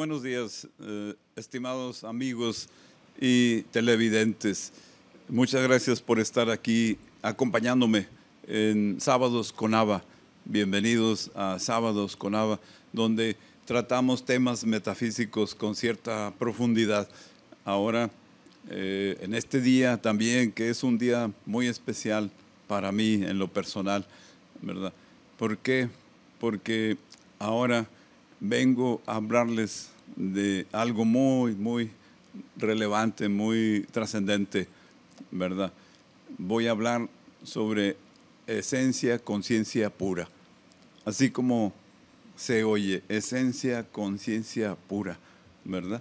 buenos días, estimados amigos y televidentes. Muchas gracias por estar aquí acompañándome en Sábados con Abba. Bienvenidos a Sábados con Abba, donde tratamos temas metafísicos con cierta profundidad. Ahora, en este día también, que es un día muy especial para mí en lo personal, ¿verdad? ¿Por qué? Porque ahora vengo a hablarles de algo muy relevante, muy trascendente, ¿verdad? Voy a hablar sobre esencia, conciencia pura. Así como se oye, esencia, conciencia pura, ¿verdad?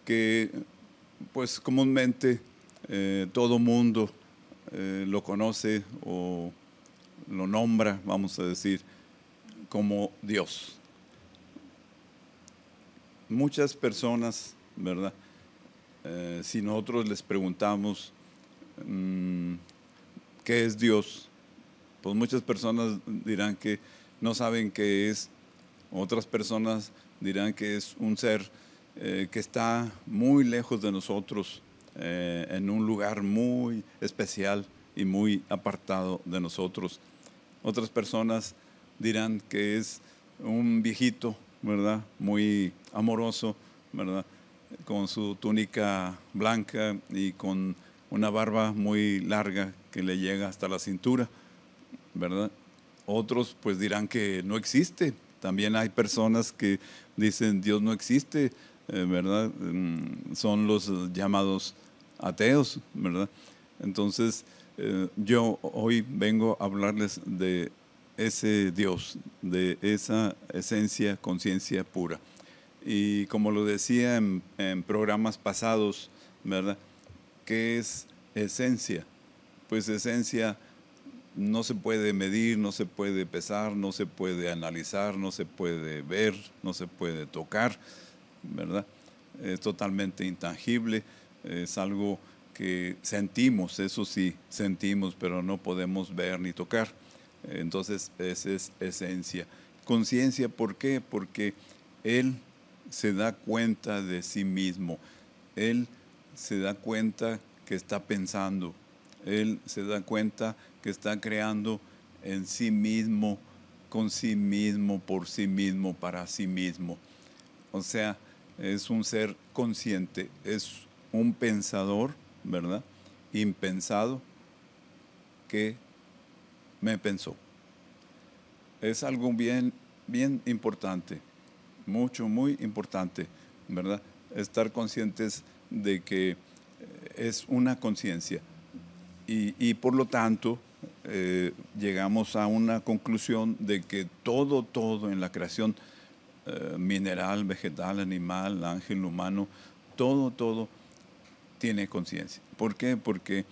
Que pues comúnmente todo mundo lo conoce o lo nombra, vamos a decir, como Dios. Muchas personas, ¿verdad? Si nosotros les preguntamos ¿qué es Dios? Pues muchas personas dirán que no saben qué es. Otras personas dirán que es un ser que está muy lejos de nosotros, en un lugar muy especial y muy apartado de nosotros. Otras personas dirán que es un viejito, ¿verdad? Muy amoroso, ¿verdad? Con su túnica blanca y con una barba muy larga que le llega hasta la cintura, ¿verdad? Otros pues dirán que no existe. También hay personas que dicen Dios no existe, ¿verdad? Son los llamados ateos, ¿verdad? Entonces, yo hoy vengo a hablarles de ese Dios, de esa esencia, conciencia pura. Y como lo decía en programas pasados, ¿verdad? ¿Qué es esencia? Pues esencia no se puede medir, no se puede pesar, no se puede analizar, no se puede ver, no se puede tocar, ¿verdad? Es totalmente intangible, es algo que sentimos, eso sí, sentimos, pero no podemos ver ni tocar. Entonces, esa es esencia. Conciencia, ¿por qué? Porque Él se da cuenta de sí mismo. Él se da cuenta que está pensando. Él se da cuenta que está creando en sí mismo, con sí mismo, por sí mismo, para sí mismo. O sea, es un ser consciente, es un pensador, ¿verdad? Impensado que me pensó. Es algo bien importante, muy importante, ¿verdad? Estar conscientes de que es una conciencia y por lo tanto llegamos a una conclusión de que todo en la creación, mineral, vegetal, animal, ángel, humano, todo tiene conciencia. ¿Por qué? Porque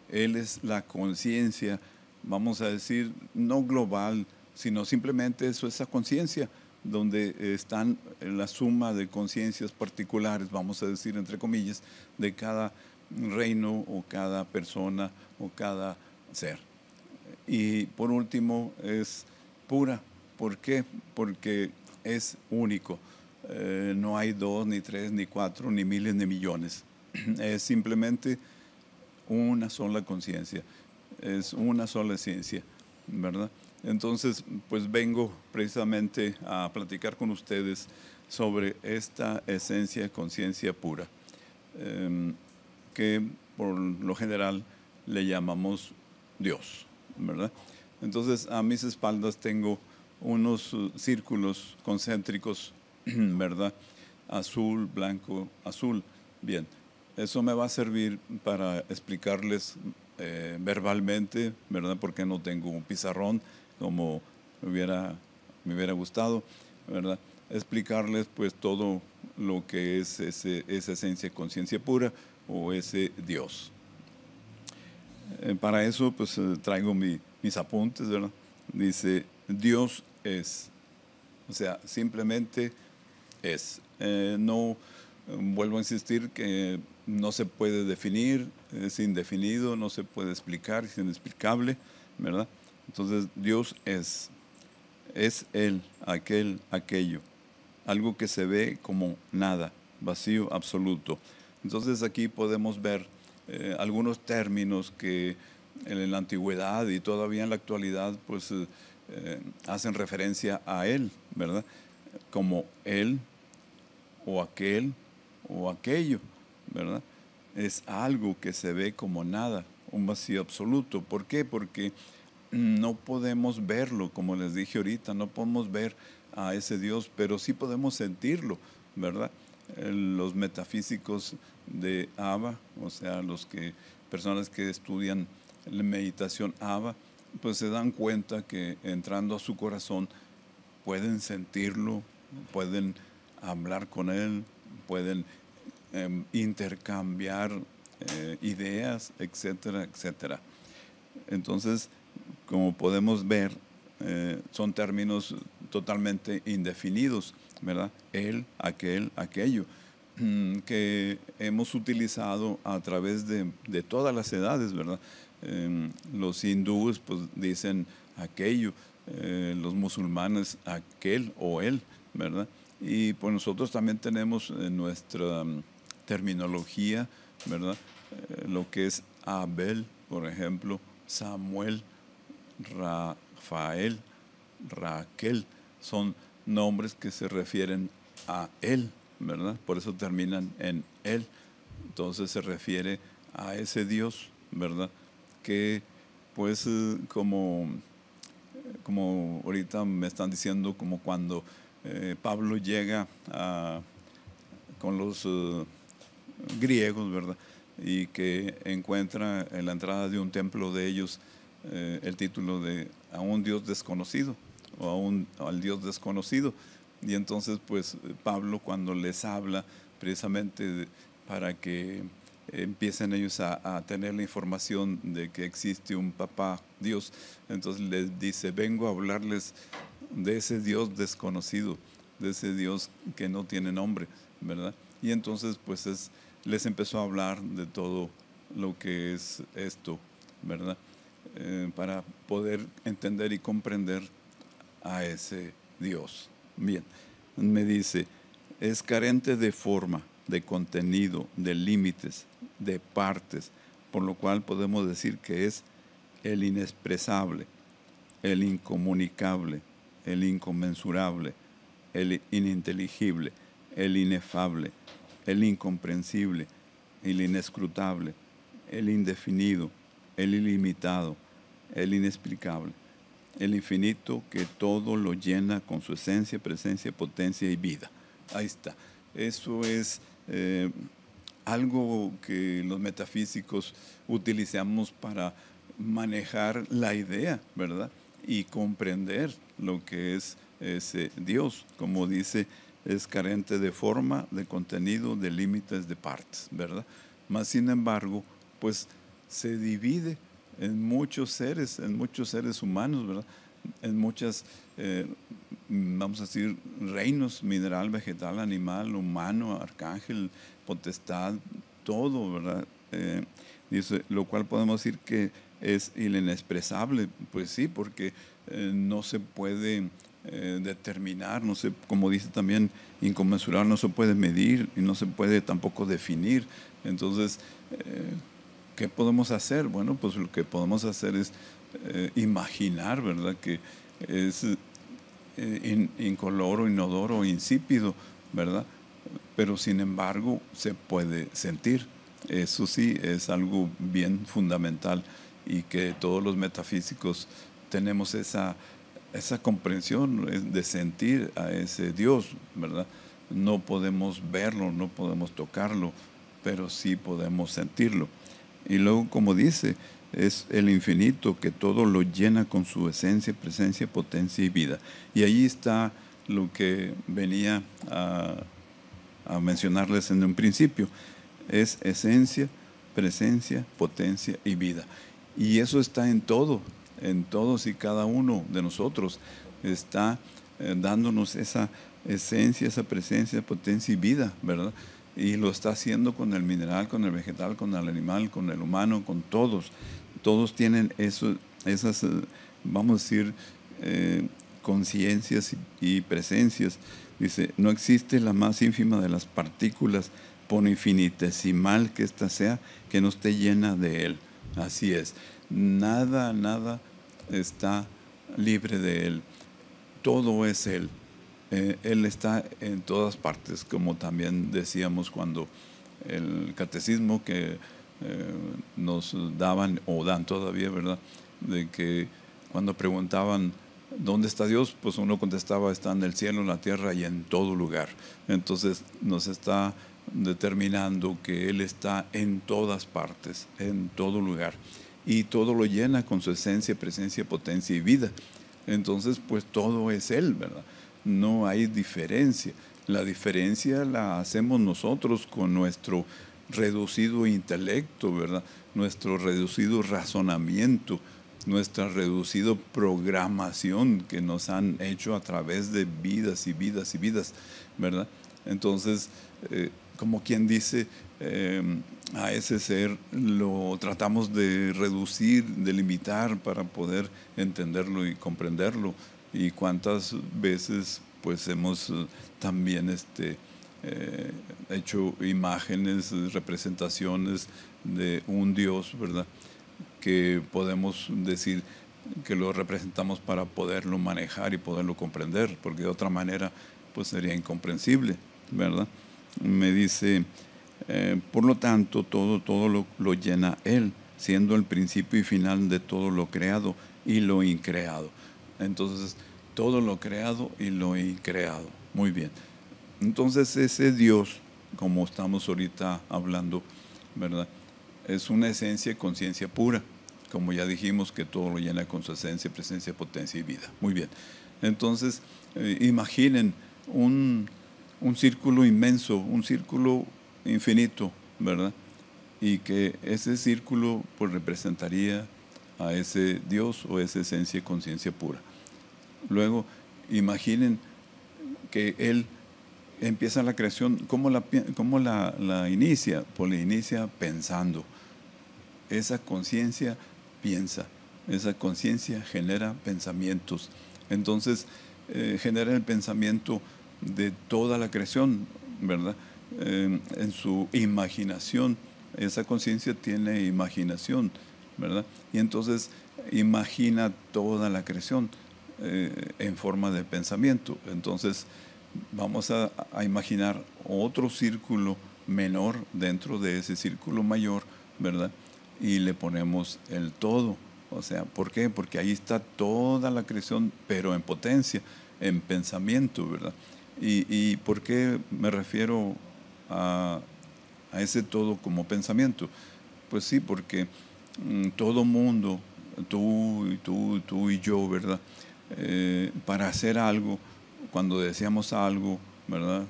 Él es la conciencia, vamos a decir, no global, sino simplemente eso, esa conciencia, donde están la suma de conciencias particulares, vamos a decir, entre comillas, de cada reino o cada persona o cada ser. Y por último, es pura. ¿Por qué? Porque es único. No hay dos, ni tres, ni cuatro, ni miles, ni millones. Es simplemente una sola conciencia, es una sola esencia, ¿verdad? Entonces, pues vengo precisamente a platicar con ustedes sobre esta esencia, conciencia pura, que por lo general le llamamos Dios, ¿verdad? Entonces, a mis espaldas tengo unos círculos concéntricos, ¿verdad? Azul, blanco, azul. Bien, eso me va a servir para explicarles verbalmente, ¿verdad? Porque no tengo un pizarrón como me hubiera gustado, ¿verdad? Explicarles pues todo lo que es esa esencia, conciencia pura o ese Dios. Para eso pues traigo mis apuntes, ¿verdad? Dice, Dios es, o sea, simplemente es. No, vuelvo a insistir que no se puede definir, es indefinido, no se puede explicar, es inexplicable, ¿verdad? Entonces Dios es Él, aquel, aquello, algo que se ve como nada, vacío absoluto. Entonces aquí podemos ver algunos términos que en la antigüedad y todavía en la actualidad pues hacen referencia a Él, ¿verdad? Como Él o aquel o aquello, ¿verdad? Es algo que se ve como nada, un vacío absoluto. ¿Por qué? Porque no podemos verlo, como les dije ahorita, no podemos ver a ese Dios, pero sí podemos sentirlo, ¿verdad? Los metafísicos de Abba, o sea, personas que estudian la meditación Abba, pues se dan cuenta que entrando a su corazón pueden sentirlo, pueden hablar con él, pueden intercambiar ideas, etcétera, etcétera. Entonces, como podemos ver, son términos totalmente indefinidos, ¿verdad? Él, aquel, aquello, que hemos utilizado a través de todas las edades, ¿verdad? Los hindúes pues dicen aquello, los musulmanes aquel o él, ¿verdad? Y pues nosotros también tenemos en nuestra terminología, ¿verdad? Lo que es Abel, por ejemplo, Samuel, Rafael, Raquel, son nombres que se refieren a él, ¿verdad? Por eso terminan en él. Entonces se refiere a ese Dios, ¿verdad? Que pues como ahorita me están diciendo, como cuando Pablo llega con los griegos, ¿verdad? Y que encuentra en la entrada de un templo de ellos el título de a un Dios desconocido o al Dios desconocido. Y entonces pues Pablo cuando les habla precisamente para que empiecen ellos a tener la información de que existe un papá Dios, entonces les dice, vengo a hablarles de ese Dios desconocido, de ese Dios que no tiene nombre, ¿verdad? Y entonces pues les empezó a hablar de todo lo que es esto, ¿verdad? Para poder entender y comprender a ese Dios. Bien, me dice, es carente de forma, de contenido, de límites, de partes, por lo cual podemos decir que es el inexpresable, el incomunicable, el inconmensurable, el ininteligible, el inefable, el incomprensible, el inescrutable, el indefinido, el ilimitado, el inexplicable, el infinito que todo lo llena con su esencia, presencia, potencia y vida. Ahí está. Eso es algo que los metafísicos utilizamos para manejar la idea, ¿verdad? Y comprender lo que es ese Dios, como dice, es carente de forma, de contenido, de límites, de partes, ¿verdad? Mas, sin embargo, pues se divide en muchos seres humanos, ¿verdad? En muchas, vamos a decir, reinos, mineral, vegetal, animal, humano, arcángel, potestad, todo, ¿verdad? Dice, lo cual podemos decir que es el inexpresable, pues sí, porque no se puede determinar, no sé, como dice también, inconmensurable, no se puede medir y no se puede tampoco definir. Entonces, ¿qué podemos hacer? Bueno, pues lo que podemos hacer es imaginar, ¿verdad? Que es incoloro, inodoro, insípido, ¿verdad? Pero sin embargo se puede sentir. Eso sí es algo bien fundamental y que todos los metafísicos tenemos esa comprensión de sentir a ese Dios, ¿verdad? No podemos verlo, no podemos tocarlo, pero sí podemos sentirlo. Y luego, como dice, es el infinito que todo lo llena con su esencia, presencia, potencia y vida. Y ahí está lo que venía a mencionarles en un principio. Es esencia, presencia, potencia y vida. Y eso está en todo, en todos y cada uno de nosotros. Está dándonos esa esencia, esa presencia, potencia y vida, ¿verdad? Y lo está haciendo con el mineral, con el vegetal, con el animal, con el humano, con todos. Todos tienen esas, vamos a decir, conciencias y presencias Dice, no existe la más ínfima de las partículas, por infinitesimal que ésta sea, que no esté llena de Él. Así es. Nada, nada está libre de Él. Todo es Él. Él está en todas partes, como también decíamos cuando el catecismo que nos daban, o dan todavía, ¿verdad? De que cuando preguntaban, ¿dónde está Dios? Pues uno contestaba, está en el cielo, en la tierra y en todo lugar. Entonces nos está determinando que Él está en todas partes, en todo lugar. Y todo lo llena con su esencia, presencia, potencia y vida. Entonces, pues todo es Él, ¿verdad? No hay diferencia. La diferencia la hacemos nosotros con nuestro reducido intelecto, ¿verdad? Nuestro reducido razonamiento, nuestra reducida programación que nos han hecho a través de vidas y vidas y vidas, ¿verdad? Entonces, como quien dice, a ese ser lo tratamos de reducir, de limitar para poder entenderlo y comprenderlo. Y cuántas veces pues hemos también hecho imágenes, representaciones de un Dios, ¿verdad? Que podemos decir que lo representamos para poderlo manejar y poderlo comprender, porque de otra manera pues sería incomprensible, ¿verdad? Me dice, por lo tanto, todo lo llena Él, siendo el principio y final de todo lo creado y lo increado. Entonces, todo lo creado y lo increado. Muy bien. Entonces, ese Dios, como estamos ahorita hablando, ¿verdad? Es una esencia y conciencia pura. Como ya dijimos, que todo lo llena con su esencia, presencia, potencia y vida. Muy bien. Entonces, imaginen un círculo inmenso, un círculo infinito, ¿verdad? Y que ese círculo pues representaría a ese Dios o esa esencia y conciencia pura. Luego, imaginen que Él empieza la creación, ¿cómo la inicia? Pues la inicia pensando. Esa conciencia piensa, esa conciencia genera pensamientos. Entonces, genera el pensamiento de toda la creación, ¿verdad? En su imaginación, esa conciencia tiene imaginación, ¿verdad? Y entonces imagina toda la creación en forma de pensamiento. Entonces vamos a imaginar otro círculo menor dentro de ese círculo mayor, ¿verdad? Y le ponemos el todo. O sea, ¿por qué? Porque ahí está toda la creación, pero en potencia, en pensamiento, ¿verdad? ¿Y por qué me refiero a ese todo como pensamiento? Pues sí, porque todo mundo, tú y yo, ¿verdad? Para hacer algo, cuando deseamos algo, ¿verdad?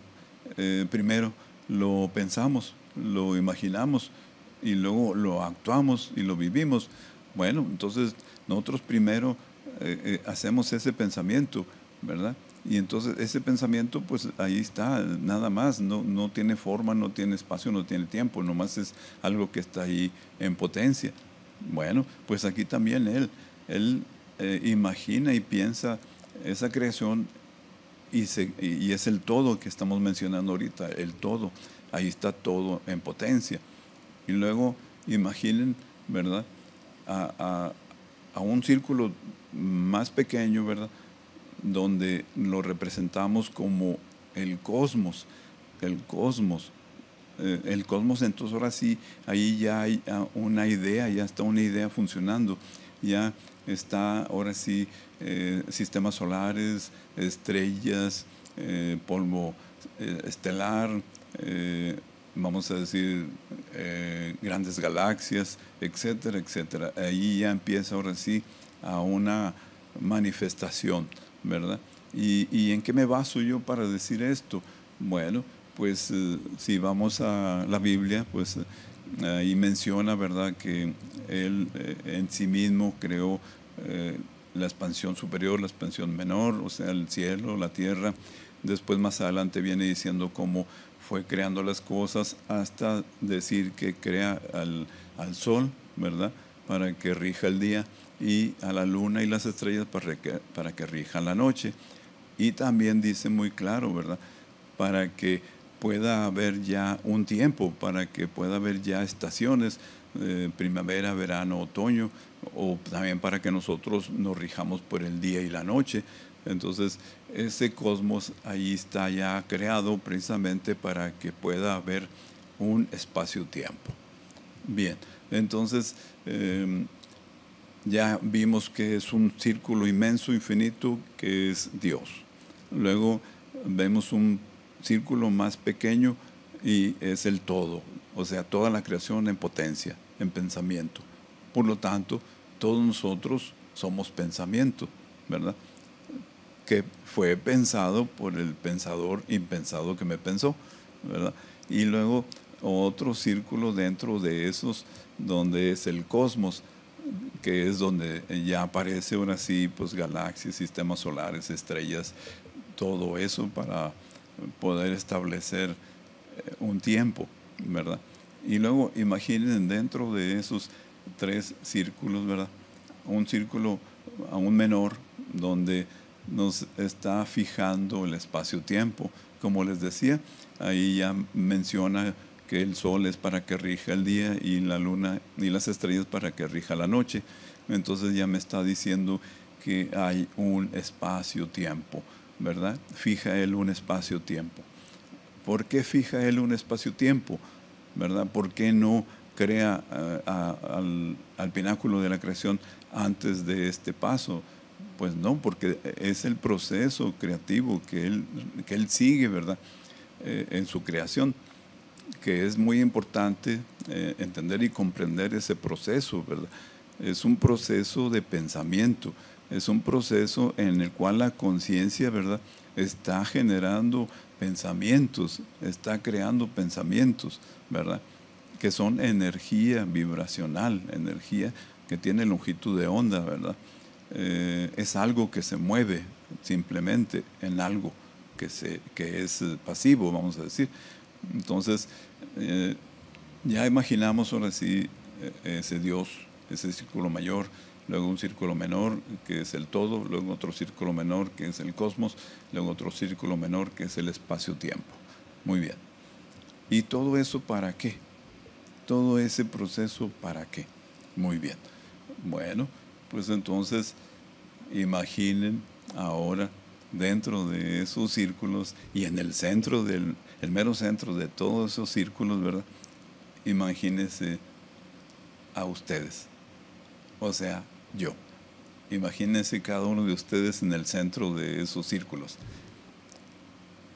Primero lo pensamos, lo imaginamos y luego lo actuamos y lo vivimos. Bueno, entonces nosotros primero hacemos ese pensamiento, ¿verdad? Y entonces ese pensamiento, pues ahí está, nada más, no tiene forma, no tiene espacio, no tiene tiempo, nomás es algo que está ahí en potencia. Bueno, pues aquí también él imagina y piensa esa creación y es el todo que estamos mencionando ahorita, el todo, ahí está todo en potencia. Y luego imaginen, ¿verdad? A un círculo más pequeño, ¿verdad? Donde lo representamos como el cosmos, el cosmos. El cosmos, entonces ahora sí, ahí ya hay una idea, ya está una idea funcionando, ya está ahora sí sistemas solares, estrellas, polvo estelar, vamos a decir grandes galaxias, etcétera, etcétera. Ahí ya empieza ahora sí a una manifestación, ¿verdad? ¿Y en qué me baso yo para decir esto? Bueno, pues si vamos a la Biblia, pues ahí menciona, ¿verdad?, que Él en sí mismo creó la expansión superior, la expansión menor, o sea, el cielo, la tierra. Después más adelante viene diciendo cómo fue creando las cosas hasta decir que crea al sol, ¿verdad?, para que rija el día, y a la luna y las estrellas para que rijan la noche. Y también dice muy claro, ¿verdad? Para que pueda haber ya un tiempo, para que pueda haber ya estaciones, primavera, verano, otoño, o también para que nosotros nos rijamos por el día y la noche. Entonces, ese cosmos ahí está ya creado precisamente para que pueda haber un espacio-tiempo. Bien, entonces ya vimos que es un círculo inmenso, infinito, que es Dios. Luego vemos un círculo más pequeño y es el todo, o sea, toda la creación en potencia, en pensamiento. Por lo tanto, todos nosotros somos pensamiento, ¿verdad? Que fue pensado por el pensador impensado que me pensó, ¿verdad? Y luego otro círculo dentro de esos, donde es el cosmos, que es donde ya aparece ahora sí, pues galaxias, sistemas solares, estrellas, todo eso para poder establecer un tiempo, ¿verdad? Y luego imaginen dentro de esos tres círculos, ¿verdad? Un círculo aún menor donde nos está fijando el espacio-tiempo. Como les decía, ahí ya menciona que el sol es para que rija el día y la luna y las estrellas para que rija la noche. Entonces ya me está diciendo que hay un espacio-tiempo, ¿verdad? Fija él un espacio-tiempo. ¿Por qué fija él un espacio-tiempo? ¿Verdad? ¿Por qué no crea al pináculo de la creación antes de este paso? Pues no, porque es el proceso creativo que él sigue, ¿verdad? En su creación, que es muy importante entender y comprender ese proceso, ¿verdad? Es un proceso de pensamiento, es un proceso en el cual la conciencia, ¿verdad?, está generando pensamientos, está creando pensamientos, ¿verdad?, que son energía vibracional, energía que tiene longitud de onda, ¿verdad? Es algo que se mueve simplemente en algo que es pasivo, vamos a decir. Entonces, ya imaginamos ahora sí ese Dios, ese círculo mayor, luego un círculo menor que es el todo, luego otro círculo menor que es el cosmos, luego otro círculo menor que es el espacio-tiempo. Muy bien. ¿Y todo eso para qué? Todo ese proceso para qué? Muy bien. Bueno, pues entonces imaginen ahora dentro de esos círculos y en el centro el mero centro de todos esos círculos, ¿verdad? Imagínense a ustedes, o sea, yo. Imagínense cada uno de ustedes en el centro de esos círculos.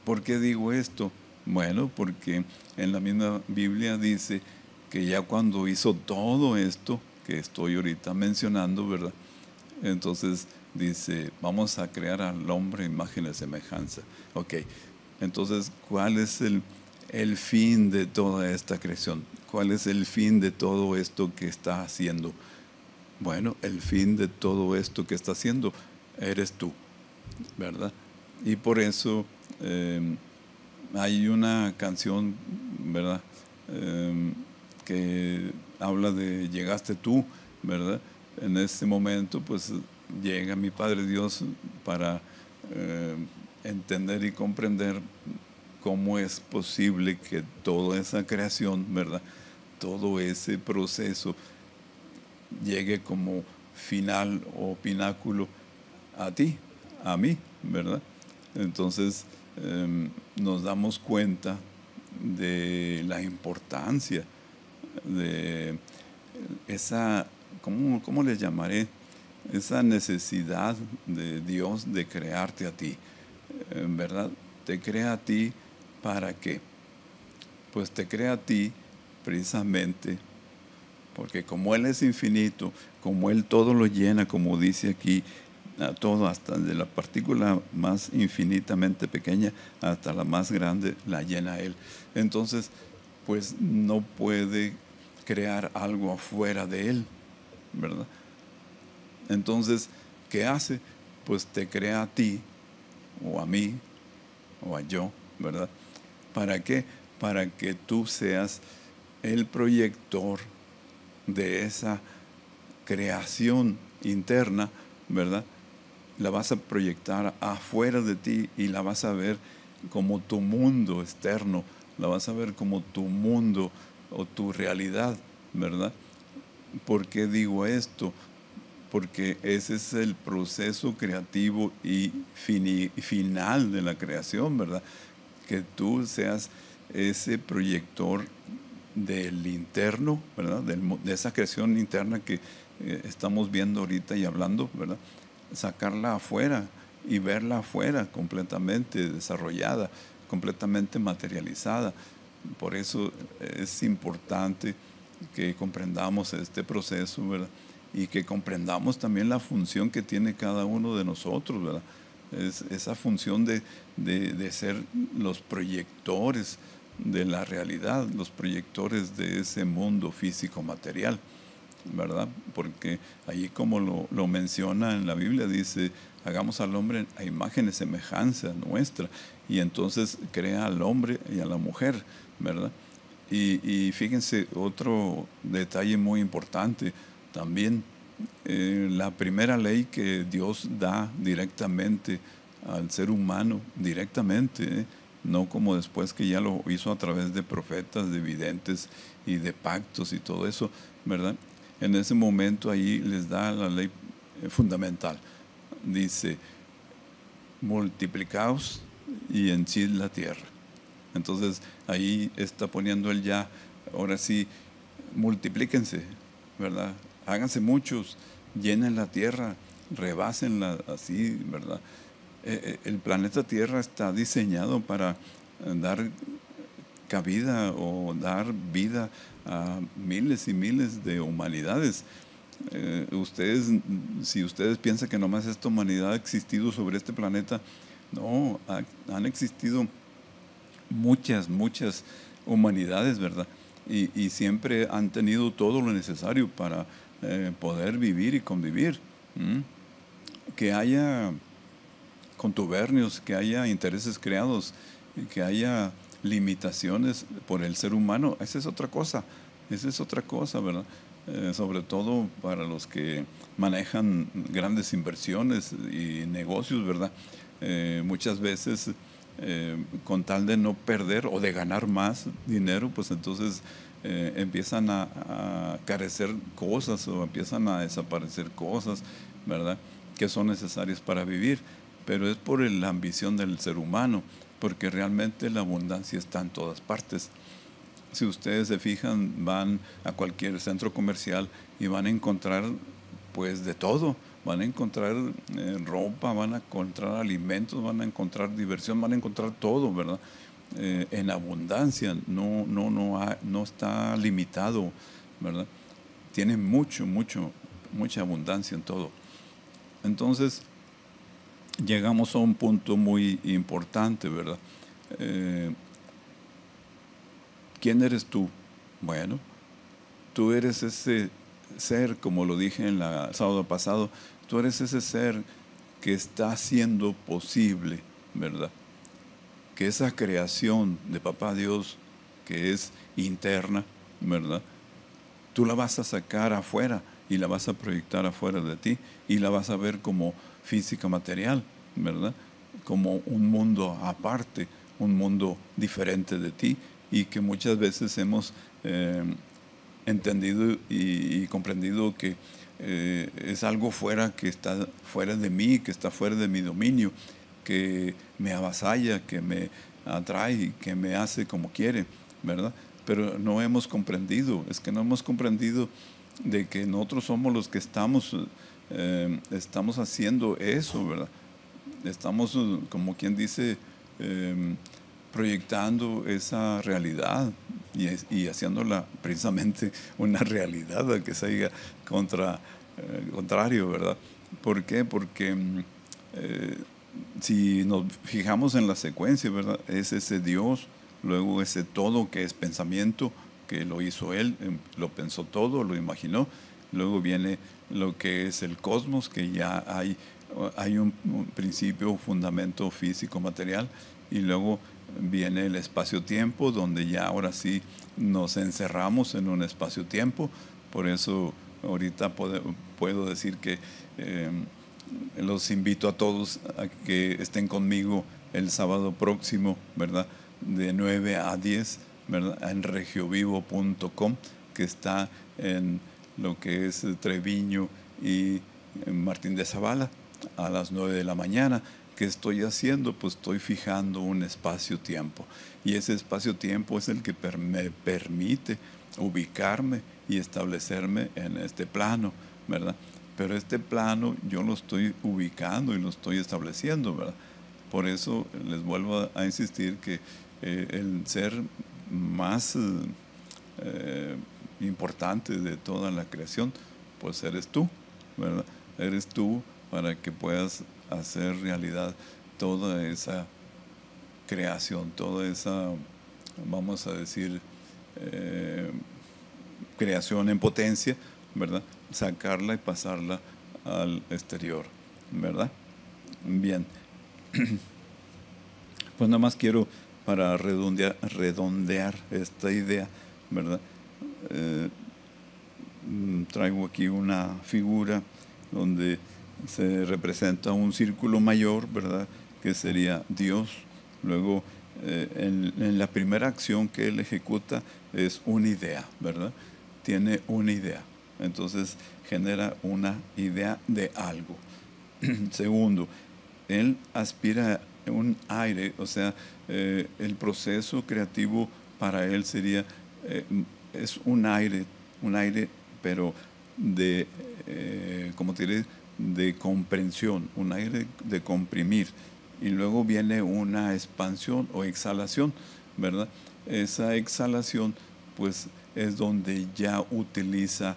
¿Por qué digo esto? Bueno, porque en la misma Biblia dice que ya cuando hizo todo esto que estoy ahorita mencionando, ¿verdad? Entonces dice, vamos a crear al hombre imagen y semejanza. Ok, entonces, ¿cuál es el fin de toda esta creación? ¿Cuál es el fin de todo esto que está haciendo? Bueno, el fin de todo esto que está haciendo eres tú, ¿verdad? Y por eso hay una canción, ¿verdad?, que habla de llegaste tú, ¿verdad? En ese momento, pues llega mi Padre Dios para entender y comprender cómo es posible que toda esa creación, ¿verdad?, todo ese proceso llegue como final o pináculo a ti, a mí, ¿verdad? Entonces nos damos cuenta de la importancia de esa, ¿cómo le llamaré? Esa necesidad de Dios de crearte a ti, ¿verdad? Te crea a ti ¿para qué? Pues te crea a ti precisamente porque como Él es infinito, como Él todo lo llena, como dice aquí, a todo, hasta de la partícula más infinitamente pequeña hasta la más grande, la llena Él. Entonces, pues no puede crear algo afuera de Él, ¿verdad? Entonces, ¿qué hace? Pues te crea a ti, o a mí, o a yo, ¿verdad? ¿Para qué? Para que tú seas el proyector de esa creación interna, ¿verdad?, la vas a proyectar afuera de ti y la vas a ver como tu mundo externo, la vas a ver como tu mundo o tu realidad, ¿verdad? ¿Por qué digo esto? Porque ese es el proceso creativo y final de la creación, ¿verdad? Que tú seas ese proyector del interno, ¿verdad? De esa creación interna que estamos viendo ahorita y hablando, ¿verdad? Sacarla afuera y verla afuera completamente desarrollada, completamente materializada. Por eso es importante que comprendamos este proceso, ¿verdad? Y que comprendamos también la función que tiene cada uno de nosotros, ¿verdad? Es esa función de ser los proyectores de la realidad, los proyectores de ese mundo físico material, ¿verdad? Porque allí como lo menciona en la Biblia, dice, hagamos al hombre a imagen y semejanza nuestra, y entonces crea al hombre y a la mujer, ¿verdad? Y fíjense, otro detalle muy importante también, la primera ley que Dios da directamente al ser humano, directamente, no como después que ya lo hizo a través de profetas, de videntes y de pactos y todo eso, ¿verdad? En ese momento ahí les da la ley fundamental. Dice, multiplicaos y henchid la tierra. Entonces ahí está poniendo él ya, ahora sí, multiplíquense, ¿verdad? Háganse muchos, llenen la tierra, rebásenla así, ¿verdad? El planeta Tierra está diseñado para dar cabida o dar vida a miles y miles de humanidades. Si ustedes piensan que nomás esta humanidad ha existido sobre este planeta, no, han existido muchas, muchas humanidades, ¿verdad? Y siempre han tenido todo lo necesario para poder vivir y convivir. Que haya contubernios, que haya intereses creados, que haya limitaciones por el ser humano, esa es otra cosa, ¿verdad? Sobre todo para los que manejan grandes inversiones y negocios, ¿verdad? Muchas veces con tal de no perder o de ganar más dinero, pues entonces empiezan a carecer cosas o empiezan a desaparecer cosas, ¿verdad? Que son necesarias para vivir, pero es por la ambición del ser humano, porque realmente la abundancia está en todas partes. Si ustedes se fijan, van a cualquier centro comercial y van a encontrar pues de todo. Van a encontrar ropa, van a encontrar alimentos, van a encontrar diversión, van a encontrar todo, ¿verdad? En abundancia, no está limitado, ¿verdad? Tiene mucha abundancia en todo. Entonces, llegamos a un punto muy importante, ¿verdad? ¿Quién eres tú? Bueno, tú eres ese ser, como lo dije en el sábado pasado, tú eres ese ser que está haciendo posible, ¿verdad? Que esa creación de Papá Dios, que es interna, ¿verdad? Tú la vas a sacar afuera y la vas a proyectar afuera de ti y la vas a ver como física material, ¿verdad? Como un mundo aparte, un mundo diferente de ti y que muchas veces hemos entendido y comprendido que es algo fuera, que está fuera de mí, que está fuera de mi dominio, que me avasalla, que me atrae, que me hace como quiere, ¿verdad? Pero no hemos comprendido, es que no hemos comprendido de que nosotros somos los que estamos haciendo eso, ¿verdad? Estamos, como quien dice, proyectando esa realidad y haciéndola precisamente una realidad que se diga contrario, ¿verdad? ¿Por qué? Porque si nos fijamos en la secuencia, ¿verdad? Es ese Dios, luego ese todo que es pensamiento, que lo hizo Él, lo pensó todo, lo imaginó, luego viene lo que es el cosmos, que ya hay un principio, un fundamento físico, material, y luego viene el espacio-tiempo, donde ya ahora sí nos encerramos en un espacio-tiempo. Por eso ahorita puedo decir que Los invito a todos a que estén conmigo el sábado próximo, ¿verdad? De 9 a 10, ¿verdad? En regiovivo.com, que está en lo que es Treviño y Martín de Zavala, a las 9 de la mañana. ¿Qué estoy haciendo? Pues estoy fijando un espacio-tiempo. Y ese espacio-tiempo es el que me permite ubicarme y establecerme en este plano, ¿verdad? Pero este plano yo lo estoy ubicando y lo estoy estableciendo, ¿verdad? Por eso les vuelvo a insistir que el ser más importante de toda la creación, pues eres tú, ¿verdad? Eres tú para que puedas hacer realidad toda esa creación, toda esa, vamos a decir, creación en potencia, ¿verdad? Sacarla y pasarla al exterior, ¿verdad? Bien. Pues nada más quiero, para redondear esta idea, ¿verdad? Traigo aquí una figura donde se representa un círculo mayor, ¿verdad? Que sería Dios. Luego, en la primera acción que él ejecuta es una idea, ¿verdad? Tiene una idea. Entonces, genera una idea de algo. Segundo, él aspira a un aire, o sea, el proceso creativo para él sería, es un aire, pero de, ¿cómo te diré? De comprensión, un aire de comprimir. Y luego viene una expansión o exhalación, ¿verdad? Esa exhalación, pues, es donde ya utiliza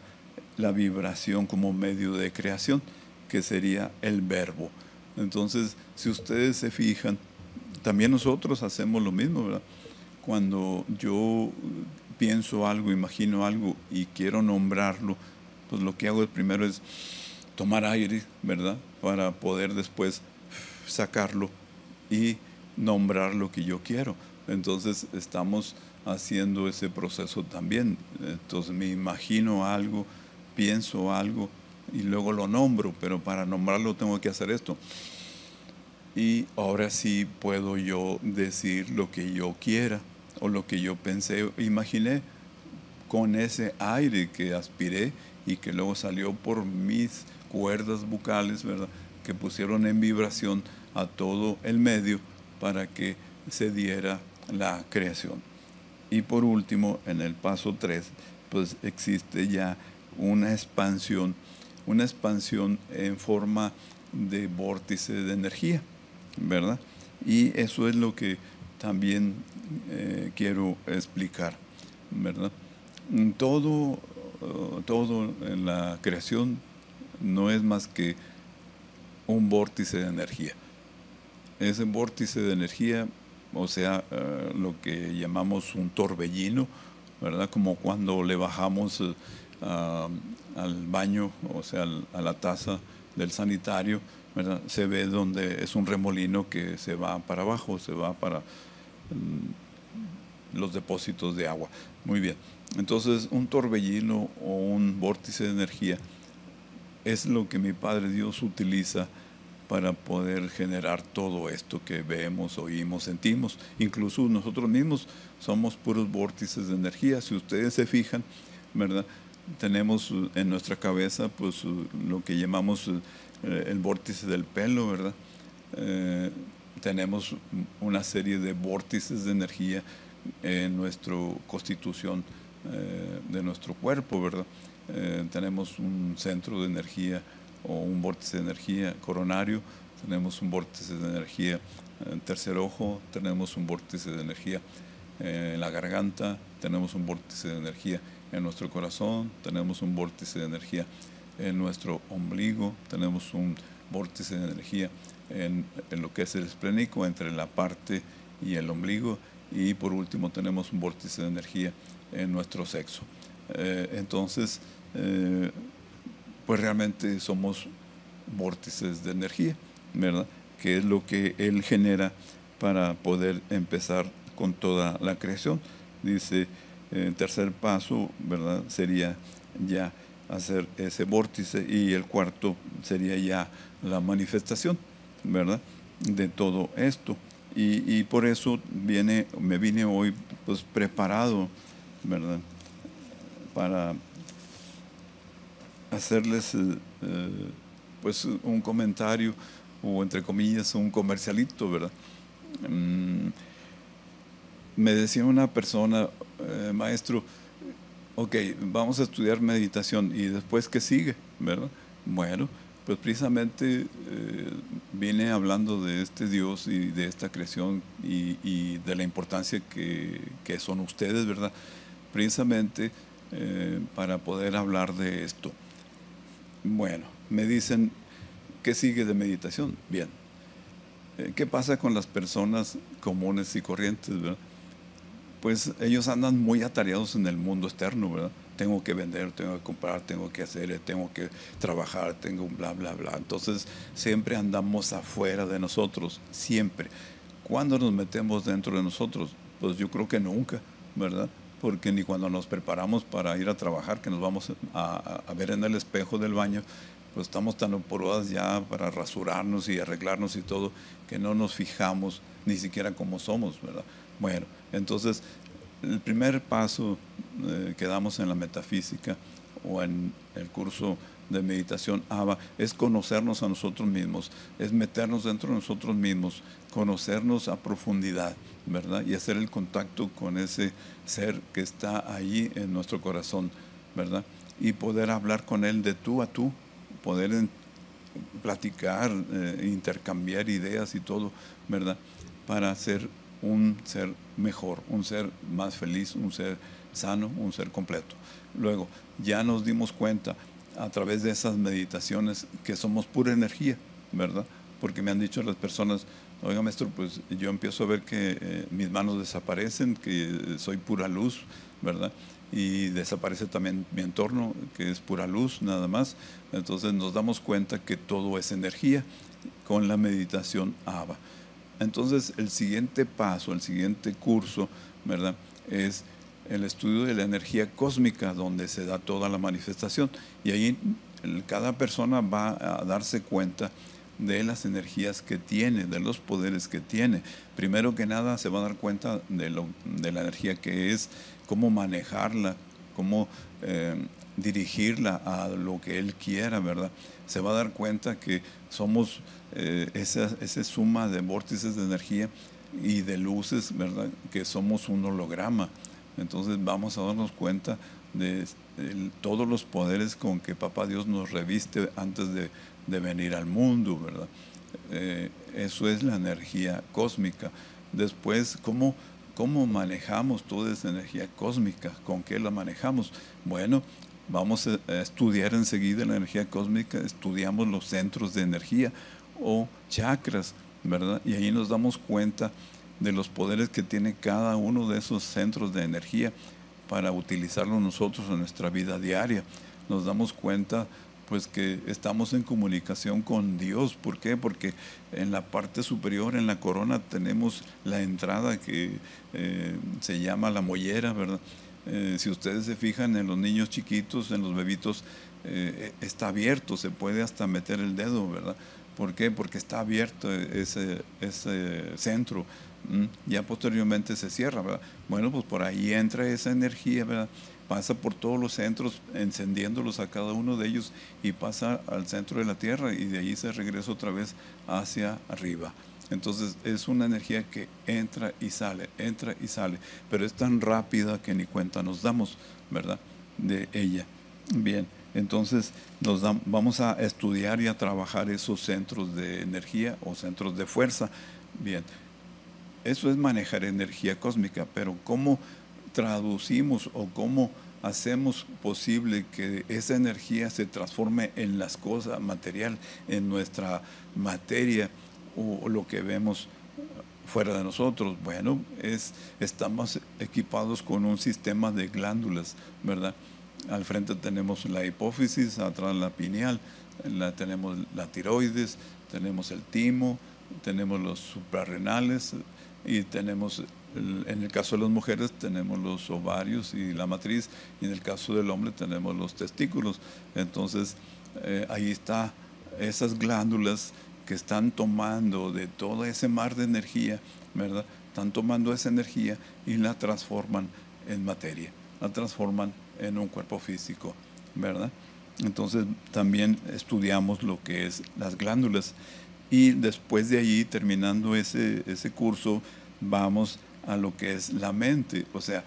la vibración como medio de creación, que sería el verbo. Entonces, si ustedes se fijan, también nosotros hacemos lo mismo, ¿verdad? Cuando yo pienso algo, imagino algo y quiero nombrarlo, pues lo que hago primero es tomar aire, ¿verdad? Para poder después sacarlo y nombrar lo que yo quiero. Entonces estamos haciendo ese proceso también. Entonces me imagino algo, pienso algo y luego lo nombro, pero para nombrarlo tengo que hacer esto. Y ahora sí puedo yo decir lo que yo quiera o lo que yo pensé, imaginé con ese aire que aspiré y que luego salió por mis cuerdas vocales, ¿verdad? Que pusieron en vibración a todo el medio para que se diera la creación. Y por último, en el paso 3, pues existe ya una expansión en forma de vórtice de energía, ¿verdad? Y eso es lo que también quiero explicar, ¿verdad? Todo en la creación no es más que un vórtice de energía. Ese vórtice de energía, o sea, lo que llamamos un torbellino, ¿verdad? Como cuando le bajamos al baño, o sea, a la taza del sanitario, ¿verdad? Se ve donde es un remolino que se va para abajo, se va para los depósitos de agua. Muy bien. Entonces, un torbellino o un vórtice de energía es lo que mi Padre Dios utiliza para poder generar todo esto que vemos, oímos, sentimos. Incluso nosotros mismos somos puros vórtices de energía. Si ustedes se fijan, ¿verdad? Tenemos en nuestra cabeza pues lo que llamamos el vórtice del pelo, ¿verdad? Tenemos una serie de vórtices de energía en nuestra constitución de nuestro cuerpo, ¿verdad? Tenemos un centro de energía o un vórtice de energía coronario, tenemos un vórtice de energía en tercer ojo, tenemos un vórtice de energía en la garganta, tenemos un vórtice de energía en nuestro corazón, tenemos un vórtice de energía en nuestro ombligo, tenemos un vórtice de energía en lo que es el esplénico, entre la parte y el ombligo, y por último tenemos un vórtice de energía en nuestro sexo. Entonces, pues realmente somos vórtices de energía, ¿verdad? Que es lo que Él genera para poder empezar con toda la creación. Dice, el tercer paso, ¿verdad? Sería ya hacer ese vórtice, y el cuarto sería ya la manifestación, ¿verdad?, de todo esto. Y por eso me vine hoy pues preparado, ¿verdad?, para hacerles pues un comentario, o entre comillas un comercialito, ¿verdad? Me decía una persona, maestro, ok, vamos a estudiar meditación, ¿y después qué sigue?, ¿verdad? Bueno, pues precisamente vine hablando de este Dios y de esta creación, y de la importancia que son ustedes, ¿verdad?, precisamente para poder hablar de esto. Bueno, me dicen, ¿qué sigue de meditación? Bien, ¿qué pasa con las personas comunes y corrientes, ¿verdad? Pues ellos andan muy atareados en el mundo externo, ¿verdad? Tengo que vender, tengo que comprar, tengo que hacer, tengo que trabajar, tengo bla, bla, bla. Entonces, siempre andamos afuera de nosotros, siempre. ¿Cuándo nos metemos dentro de nosotros? Pues yo creo que nunca, ¿verdad? Porque ni cuando nos preparamos para ir a trabajar, que nos vamos a ver en el espejo del baño, pues estamos tan apurados ya para rasurarnos y arreglarnos y todo, que no nos fijamos ni siquiera cómo somos, ¿verdad? Bueno, entonces el primer paso que damos en la metafísica o en el curso de meditación ABA es conocernos a nosotros mismos, es meternos dentro de nosotros mismos, conocernos a profundidad, ¿verdad? Y hacer el contacto con ese ser que está ahí en nuestro corazón, ¿verdad? Y poder hablar con él de tú a tú, poder platicar, intercambiar ideas y todo, ¿verdad? Para ser un ser mejor, un ser más feliz, un ser sano, un ser completo. Luego, ya nos dimos cuenta a través de esas meditaciones que somos pura energía, ¿verdad? Porque me han dicho las personas, oiga, maestro, pues yo empiezo a ver que mis manos desaparecen, que soy pura luz, ¿verdad? Y desaparece también mi entorno, que es pura luz nada más. Entonces nos damos cuenta que todo es energía con la meditación ABA. Entonces el siguiente paso, el siguiente curso, ¿verdad?, es el estudio de la energía cósmica, donde se da toda la manifestación. Y ahí cada persona va a darse cuenta de las energías que tiene, de los poderes que tiene. Primero que nada se va a dar cuenta de la energía que es, cómo manejarla, cómo dirigirla a lo que él quiera, ¿verdad? Se va a dar cuenta que somos esa suma de vórtices de energía y de luces, ¿verdad?, que somos un holograma. Entonces vamos a darnos cuenta de todos los poderes con que Papá Dios nos reviste antes de venir al mundo, ¿verdad? Eso es la energía cósmica. Después, ¿cómo manejamos toda esa energía cósmica? ¿Con qué la manejamos? Bueno, vamos a estudiar enseguida la energía cósmica, estudiamos los centros de energía o chakras, ¿verdad? Y ahí nos damos cuenta de los poderes que tiene cada uno de esos centros de energía para utilizarlos nosotros en nuestra vida diaria. Nos damos cuenta pues que estamos en comunicación con Dios. ¿Por qué? Porque en la parte superior, en la corona, tenemos la entrada que se llama la mollera, ¿verdad? Si ustedes se fijan en los niños chiquitos, en los bebitos, está abierto, se puede hasta meter el dedo, ¿verdad? ¿Por qué? Porque está abierto ese centro. Ya posteriormente se cierra, ¿verdad? Bueno, pues por ahí entra esa energía, ¿verdad? Pasa por todos los centros, encendiéndolos a cada uno de ellos, y pasa al centro de la Tierra, y de ahí se regresa otra vez hacia arriba. Entonces es una energía que entra y sale, pero es tan rápida que ni cuenta nos damos, ¿verdad?, de ella. Bien, entonces vamos a estudiar y a trabajar esos centros de energía o centros de fuerza. Bien, eso es manejar energía cósmica, pero ¿cómo traducimos o cómo hacemos posible que esa energía se transforme en las cosas material, en nuestra materia o lo que vemos fuera de nosotros? Bueno, estamos equipados con un sistema de glándulas, ¿verdad? Al frente tenemos la hipófisis, atrás la pineal, tenemos la tiroides, tenemos el timo, tenemos los suprarrenales y tenemos En el caso de las mujeres tenemos los ovarios y la matriz, y en el caso del hombre tenemos los testículos. Entonces, ahí está esas glándulas que están tomando de todo ese mar de energía, ¿verdad? Están tomando esa energía y la transforman en materia, la transforman en un cuerpo físico, ¿verdad? Entonces también estudiamos lo que es las glándulas, y después de allí, terminando ese curso, vamos a lo que es la mente. O sea,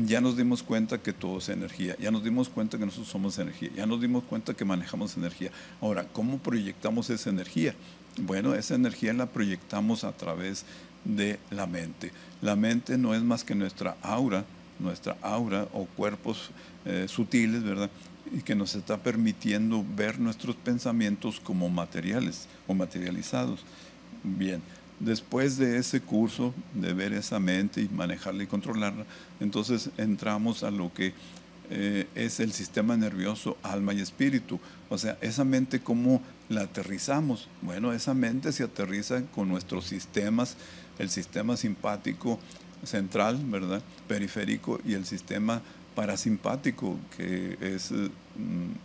ya nos dimos cuenta que todo es energía, ya nos dimos cuenta que nosotros somos energía, ya nos dimos cuenta que manejamos energía. Ahora, ¿cómo proyectamos esa energía? Bueno, esa energía la proyectamos a través de la mente. La mente no es más que nuestra aura o cuerpos sutiles, ¿verdad? Y que nos está permitiendo ver nuestros pensamientos como materiales o materializados. Bien, después de ese curso, de ver esa mente y manejarla y controlarla, entonces entramos a lo que es el sistema nervioso, alma y espíritu. O sea, esa mente, ¿cómo la aterrizamos? Bueno, esa mente se aterriza con nuestros sistemas, el sistema simpático central, ¿verdad?, periférico, y el sistema parasimpático, que es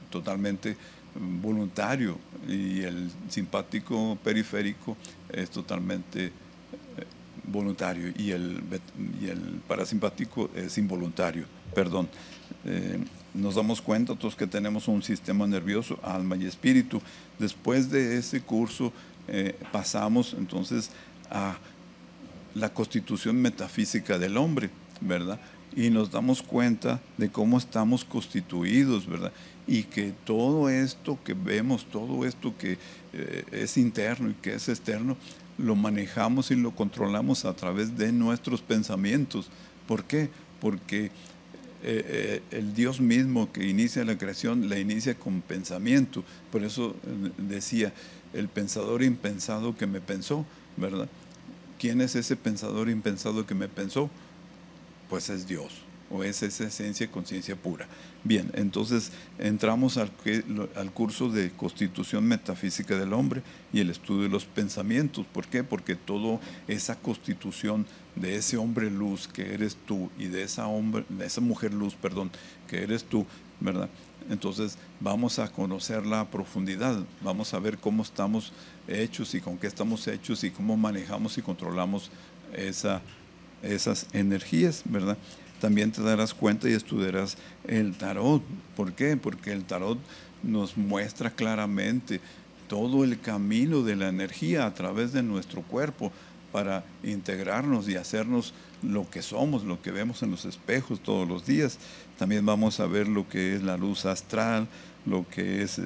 totalmente voluntario, y el simpático periférico es totalmente voluntario, y el parasimpático es involuntario, perdón. Nos damos cuenta todos que tenemos un sistema nervioso, alma y espíritu. Después de ese curso pasamos entonces a la constitución metafísica del hombre, ¿verdad? Y nos damos cuenta de cómo estamos constituidos, ¿verdad? Y que todo esto que vemos, todo esto que es interno y que es externo, lo manejamos y lo controlamos a través de nuestros pensamientos. ¿Por qué? Porque el Dios mismo que inicia la creación la inicia con pensamiento. Por eso decía, el pensador impensado que me pensó, ¿verdad? ¿Quién es ese pensador impensado que me pensó? Pues es Dios, o es esa esencia y conciencia pura. Bien, entonces entramos al curso de constitución metafísica del hombre y el estudio de los pensamientos. ¿Por qué? Porque toda esa constitución de ese hombre luz que eres tú, y de esa mujer luz, perdón, que eres tú, ¿verdad? Entonces vamos a conocerla a profundidad, vamos a ver cómo estamos hechos y con qué estamos hechos y cómo manejamos y controlamos esas energías, ¿verdad? También te darás cuenta y estudiarás el tarot. ¿Por qué? Porque el tarot nos muestra claramente todo el camino de la energía a través de nuestro cuerpo para integrarnos y hacernos lo que somos, lo que vemos en los espejos todos los días. También vamos a ver lo que es la luz astral, lo que es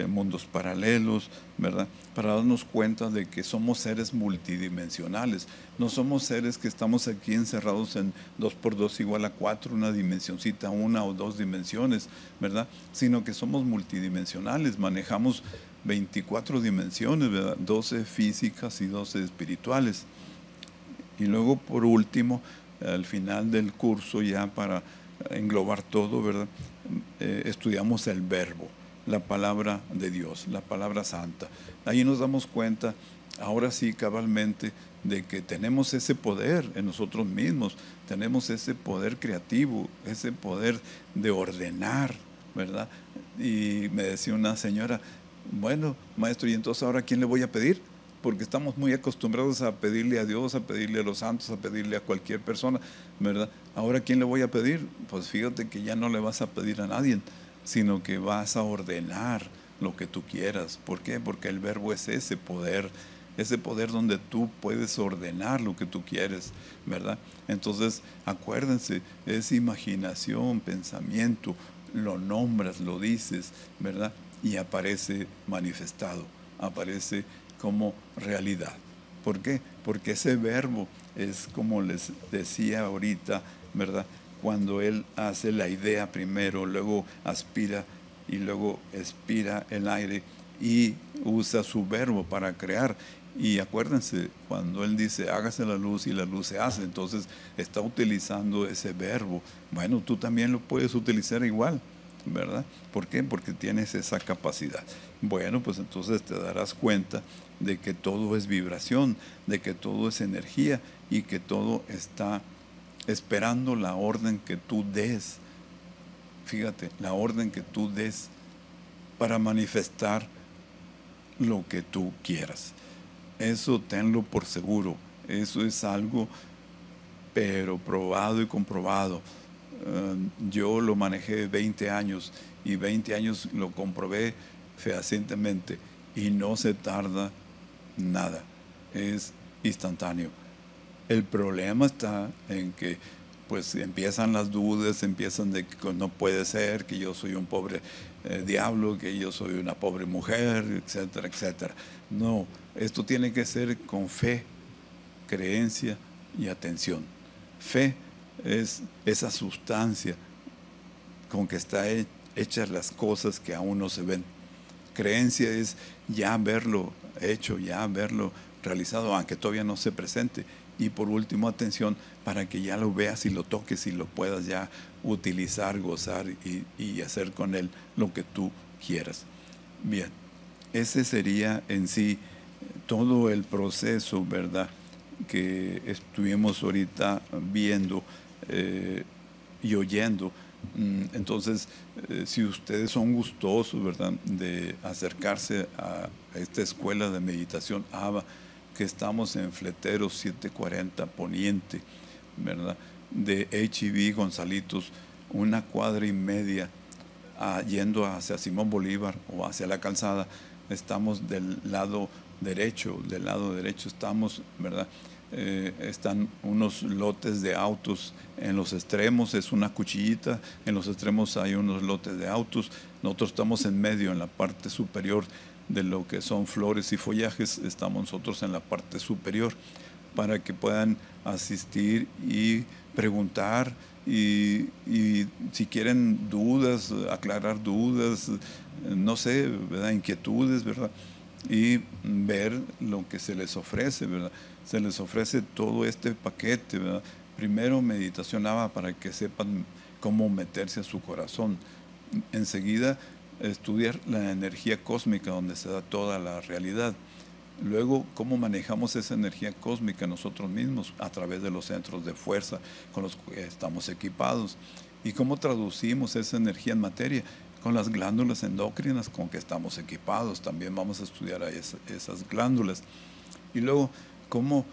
mundos paralelos, ¿verdad? Para darnos cuenta de que somos seres multidimensionales. No somos seres que estamos aquí encerrados en 2x2 igual a 4, una dimensioncita, una o dos dimensiones, ¿verdad? Sino que somos multidimensionales, manejamos 24 dimensiones, ¿verdad? 12 físicas y 12 espirituales. Y luego, por último, al final del curso, ya para englobar todo, ¿verdad? Estudiamos el verbo, la palabra de Dios, la palabra santa. Ahí nos damos cuenta, ahora sí, cabalmente, de que tenemos ese poder en nosotros mismos, tenemos ese poder creativo, ese poder de ordenar, ¿verdad? Y me decía una señora, bueno, maestro, ¿y entonces ahora a quién le voy a pedir? Porque estamos muy acostumbrados a pedirle a Dios, a pedirle a los santos, a pedirle a cualquier persona, ¿verdad? Ahora, ¿a quién le voy a pedir? Pues fíjate que ya no le vas a pedir a nadie, sino que vas a ordenar lo que tú quieras. ¿Por qué? Porque el verbo es ese poder donde tú puedes ordenar lo que tú quieres, ¿verdad? Entonces, acuérdense, es imaginación, pensamiento, lo nombras, lo dices, ¿verdad? Y aparece manifestado, aparece como realidad. ¿Por qué? Porque ese verbo es como les decía ahorita, ¿verdad? Cuando él hace la idea primero, luego aspira y luego expira el aire y usa su verbo para crear. Y acuérdense, cuando él dice hágase la luz y la luz se hace, entonces está utilizando ese verbo. Bueno, tú también lo puedes utilizar igual, ¿verdad? ¿Por qué? Porque tienes esa capacidad. Bueno, pues entonces te darás cuenta de que todo es vibración, de que todo es energía y que todo está esperando la orden que tú des. Fíjate, la orden que tú des para manifestar lo que tú quieras. Eso tenlo por seguro. Eso es algo, pero probado y comprobado. Yo lo manejé 20 años y 20 años lo comprobé fehacientemente y no se tarda nada. Es instantáneo. El problema está en que pues empiezan las dudas, empiezan de que no puede ser, que yo soy un pobre diablo, que yo soy una pobre mujer, etcétera, etcétera. No, esto tiene que ser con fe, creencia y atención. Fe es esa sustancia con que está hechas las cosas que aún no se ven. Creencia es ya verlo hecho, ya verlo realizado, aunque todavía no se presente. Y por último, atención, para que ya lo veas y lo toques y lo puedas ya utilizar, gozar y hacer con él lo que tú quieras. Bien, ese sería en sí todo el proceso, ¿verdad?, que estuvimos ahorita viendo y oyendo. Entonces, si ustedes son gustosos, ¿verdad?, de acercarse a esta escuela de meditación ABA, que estamos en Fleteros 740 Poniente, ¿verdad?, de H.E.B. Gonzalitos, 1,5 cuadras yendo hacia Simón Bolívar o hacia la calzada. Estamos del lado derecho estamos, ¿verdad? Están unos lotes de autos en los extremos, es una cuchillita, en los extremos hay unos lotes de autos, nosotros estamos en medio, en la parte superior de lo que son flores y follajes, estamos nosotros en la parte superior, para que puedan asistir y preguntar y si quieren dudas, aclarar dudas, no sé, ¿verdad?, inquietudes, ¿verdad?, y ver lo que se les ofrece, ¿verdad? Se les ofrece todo este paquete, ¿verdad? Primero meditación ABA para que sepan cómo meterse a su corazón. Enseguida estudiar la energía cósmica donde se da toda la realidad. Luego, cómo manejamos esa energía cósmica nosotros mismos a través de los centros de fuerza con los que estamos equipados. Y cómo traducimos esa energía en materia con las glándulas endócrinas con que estamos equipados. También vamos a estudiar a esas glándulas. Y luego, cómo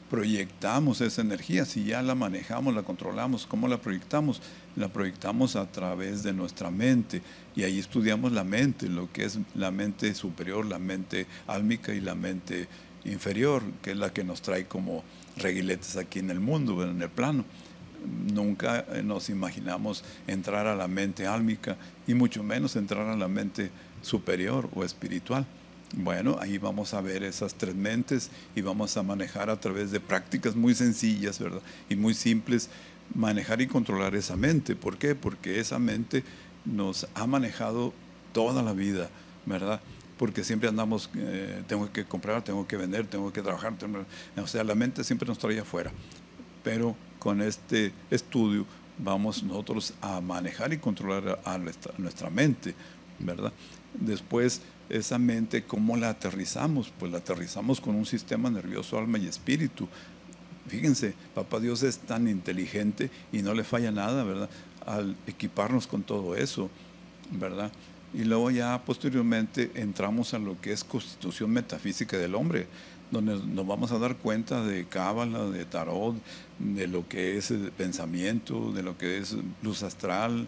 proyectamos esa energía. Si ya la manejamos, la controlamos, ¿cómo la proyectamos? La proyectamos a través de nuestra mente. Y ahí estudiamos la mente, lo que es la mente superior, la mente álmica y la mente inferior, que es la que nos trae como reguiletes aquí en el mundo, en el plano. Nunca nos imaginamos entrar a la mente álmica y mucho menos entrar a la mente superior o espiritual. Bueno, ahí vamos a ver esas tres mentes y vamos a manejar a través de prácticas muy sencillas, ¿verdad?, y muy simples, manejar y controlar esa mente. ¿Por qué? Porque esa mente nos ha manejado toda la vida, ¿verdad? Porque siempre andamos, tengo que comprar, tengo que vender, tengo que trabajar, o sea, la mente siempre nos trae afuera. Pero con este estudio vamos nosotros a manejar y controlar a nuestra mente, ¿verdad? Después, esa mente, ¿cómo la aterrizamos? Pues la aterrizamos con un sistema nervioso, alma y espíritu. Fíjense, Papá Dios es tan inteligente y no le falla nada, ¿verdad?, al equiparnos con todo eso, ¿verdad? Y luego ya posteriormente entramos a lo que es constitución metafísica del hombre, donde nos vamos a dar cuenta de cábala, de tarot, de lo que es pensamiento, de lo que es luz astral,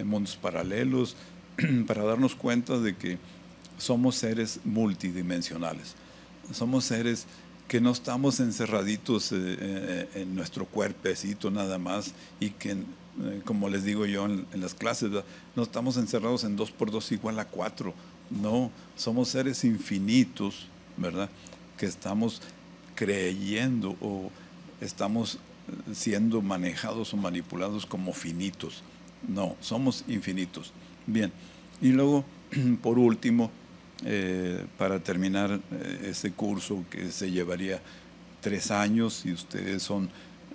mundos paralelos, para darnos cuenta de que somos seres multidimensionales. Somos seres que no estamos encerraditos en nuestro cuerpecito nada más y que, como les digo yo en las clases, ¿verdad?, no estamos encerrados en 2 por 2 igual a 4. No, somos seres infinitos, ¿verdad?, que estamos creyendo o estamos siendo manejados o manipulados como finitos. No, somos infinitos. Bien, y luego, por último, para terminar ese curso que se llevaría 3 años, si ustedes son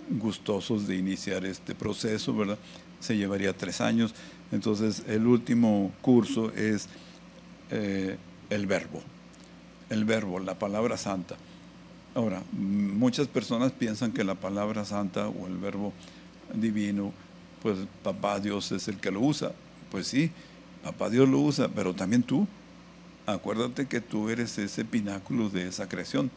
gustosos de iniciar este proceso, ¿verdad?, se llevaría 3 años. Entonces, el último curso es el verbo, la palabra santa. Ahora, muchas personas piensan que la palabra santa o el verbo divino, pues papá Dios es el que lo usa. Pues sí, papá Dios lo usa, pero también tú. Acuérdate que tú eres ese pináculo de esa creación.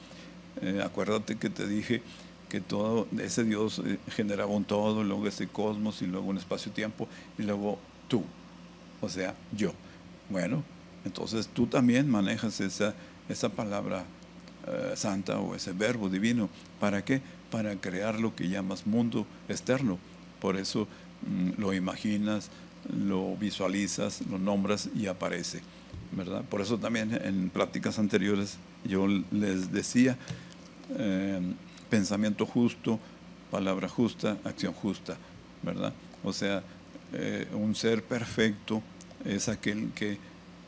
Acuérdate que te dije que todo ese Dios generaba un todo, luego ese cosmos, y luego un espacio-tiempo, y luego tú, o sea, yo. Bueno, entonces tú también manejas esa palabra santa, o ese verbo divino. ¿Para qué? Para crear lo que llamas mundo externo. Por eso lo imaginas, lo visualizas, lo nombras y aparece, ¿verdad? Por eso también en pláticas anteriores yo les decía, pensamiento justo, palabra justa, acción justa, ¿verdad? O sea, un ser perfecto es aquel que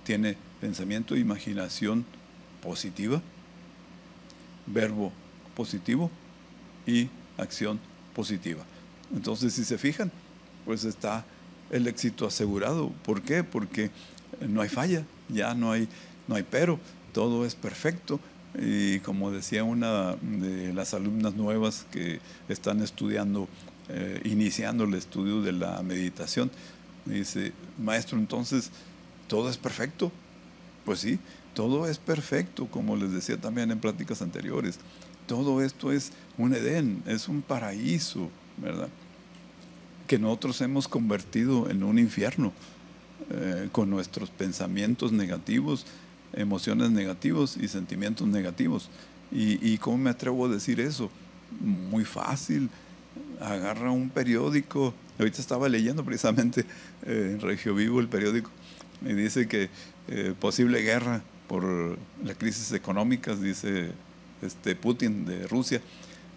tiene pensamiento e imaginación positiva, verbo positivo y acción positiva. Entonces, si se fijan, pues está el éxito asegurado. ¿Por qué? Porque no hay falla, ya no hay pero, todo es perfecto. Y como decía una de las alumnas nuevas que están estudiando, iniciando el estudio de la meditación, dice: maestro, entonces, ¿todo es perfecto? Pues sí, todo es perfecto, como les decía también en pláticas anteriores. Todo esto es un Edén, es un paraíso, ¿verdad? Que nosotros hemos convertido en un infierno, con nuestros pensamientos negativos, emociones negativos y sentimientos negativos. ¿Y cómo me atrevo a decir eso? Muy fácil. Agarra un periódico. Ahorita estaba leyendo precisamente en Regio Vivo el periódico, y dice que posible guerra por las crisis económicas, dice Putin de Rusia.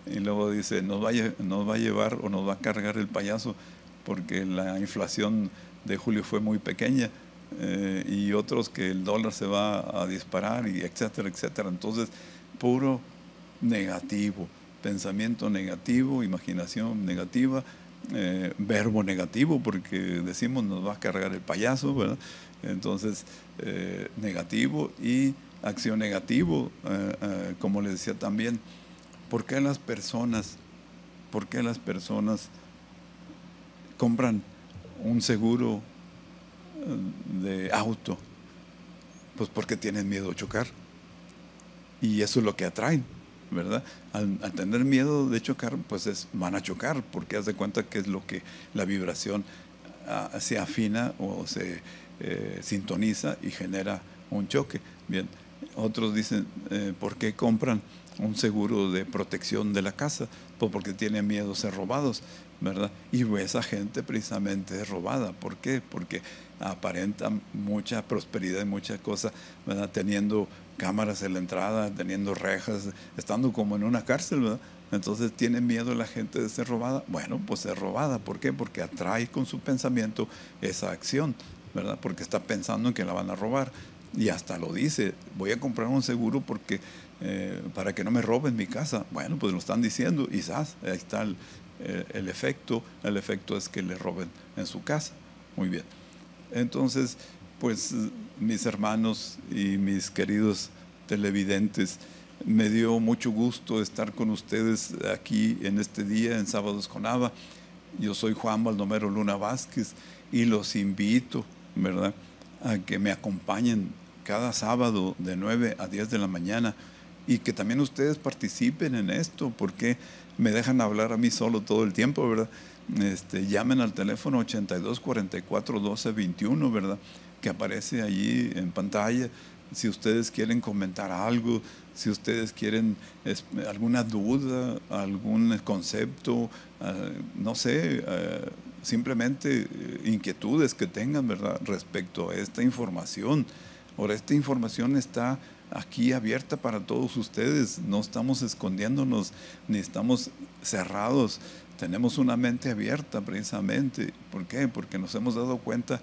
Y luego dice: nos va a llevar o nos va a cargar el payaso, porque la inflación de julio fue muy pequeña, y otros que el dólar se va a disparar, y etcétera, etcétera. Entonces, puro negativo, pensamiento negativo, imaginación negativa, verbo negativo, porque decimos nos va a cargar el payaso, ¿verdad? Entonces, negativo, y acción negativo, como les decía también. ¿Por qué las personas compran un seguro de auto? Pues porque tienen miedo a chocar. Y eso es lo que atraen, ¿verdad? Al tener miedo de chocar, pues van a chocar, porque haz de cuenta que es lo que la vibración se afina o se sintoniza y genera un choque. Bien, otros dicen: ¿por qué compran un seguro de protección de la casa? Pues porque tienen miedo a ser robados, ¿verdad? Y esa gente precisamente es robada. ¿Por qué? Porque aparenta mucha prosperidad y muchas cosas, ¿verdad? Teniendo cámaras en la entrada, teniendo rejas, estando como en una cárcel, ¿verdad? Entonces, ¿tiene miedo la gente de ser robada? Bueno, pues es robada. ¿Por qué? Porque atrae con su pensamiento esa acción, ¿verdad? Porque está pensando en que la van a robar. Y hasta lo dice: voy a comprar un seguro porque para que no me roben mi casa. Bueno, pues lo están diciendo, y ahí está el efecto. El efecto es que le roben en su casa. Muy bien. Entonces, pues, mis hermanos y mis queridos televidentes, me dio mucho gusto estar con ustedes aquí en este día, en Sábados con Abba. Yo soy Juan Baldomero Luna Vázquez, y los invito, ¿verdad?, a que me acompañen cada sábado de 9 a 10 de la mañana, y que también ustedes participen en esto, porque me dejan hablar a mí solo todo el tiempo, ¿verdad? Llamen al teléfono 82 44 12 21, ¿verdad?, que aparece allí en pantalla. Si ustedes quieren comentar algo, si ustedes quieren alguna duda, algún concepto, no sé, simplemente inquietudes que tengan, ¿verdad?, respecto a esta información. Ahora, esta información está aquí abierta para todos ustedes. No estamos escondiéndonos, ni estamos cerrados. Tenemos una mente abierta precisamente. ¿Por qué? Porque nos hemos dado cuenta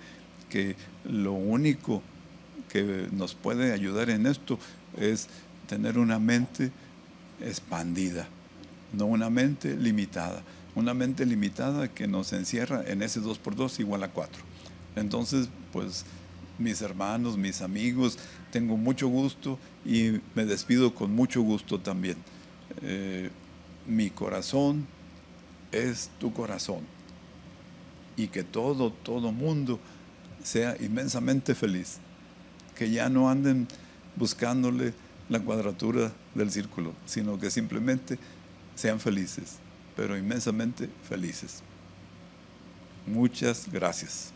que lo único que nos puede ayudar en esto es tener una mente expandida, no una mente limitada. Una mente limitada que nos encierra en ese 2×2 igual a 4. Entonces, pues, mis hermanos, mis amigos, tengo mucho gusto y me despido con mucho gusto también. Mi corazón es tu corazón. y que todo mundo sea inmensamente feliz. Que ya no anden buscándole la cuadratura del círculo, sino que simplemente sean felices, pero inmensamente felices. Muchas gracias.